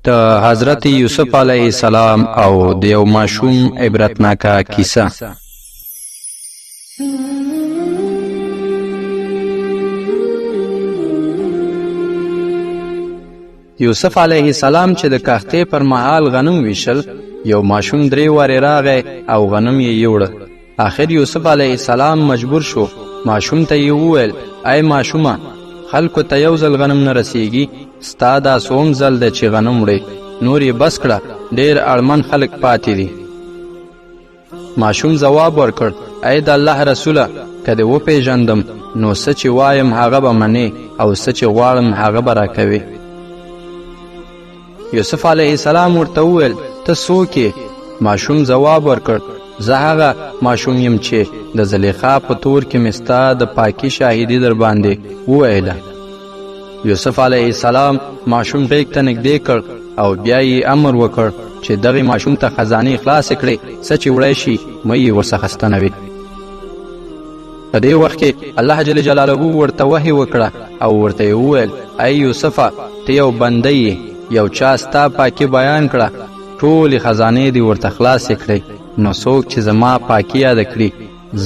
د حضرت یوسف علیه السلام او د یو ماشوم عبرتناکه کیسه. یوسف علیه السلام چې د کښتې پر مهال غنم ویشل، یو ماشوم 3 وارې راغی او غنم یې یوړه. آخر یوسف علیه السلام مجبور شو ماشوم ته یې وویل: ای ماشومه، خلکو ته یو ځل غنم نه رسیږي، ستا دا څوم ځل دی چې غنم وړې، نور یې بس کړه، ډېر اړمن خلک پاتې دي. ماشوم ځواب ورکړ: ای د الله رسوله، که دې وپېژندم نو څه چې وایم هغه به منې او څه چې غواړم هغه به راکوې. یوسف علیه السلام ورته وویل: ته څوک یې؟ ماشوم ځواب ورکړ: زه هغه ماشوم یم چې د زلیخا په تور کې مې ستا د پاکي شاهدي در باندې وویله. یوسف علیه السلام ماشوم غیږ ته نږدې کړ او بیا یې امر وکړ چې دغې ماشوم ته خزانې خلاصې کړې، څه چې وړی شي مه یې ورڅخه ستنوي. په دې وخت کې الله جل جلاله ورته وحی وکړه او ورته یې وویل: ای یوسفه، ته یو بنده یې، یو چا ستا پاکي بیان کړه، ټولې خزانې دې ورته خلاصې کړې. نو څوک چې زما پاکي یاده کړي،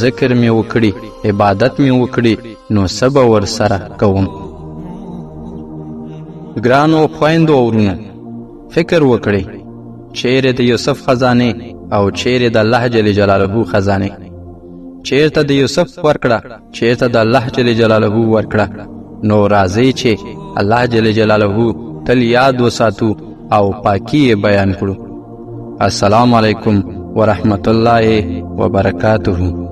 ذکر مې وکړي، عبادت مې وکړي، نو څه به ورسره کوم. ګرانو خویندو او ورونو، فکر وکړئ، چیرې د یوسف خزانې او چیرې د الله جل جلاله خزانې؟ چیرته د یوسف ورکړه، چیرته د الله جل جلاله ورکړه؟ نو راځئ چې الله جل جلاله تل یاد وساتو او پاکی بیان کړو. السلام علیکم ورحمت الله وبرکاته.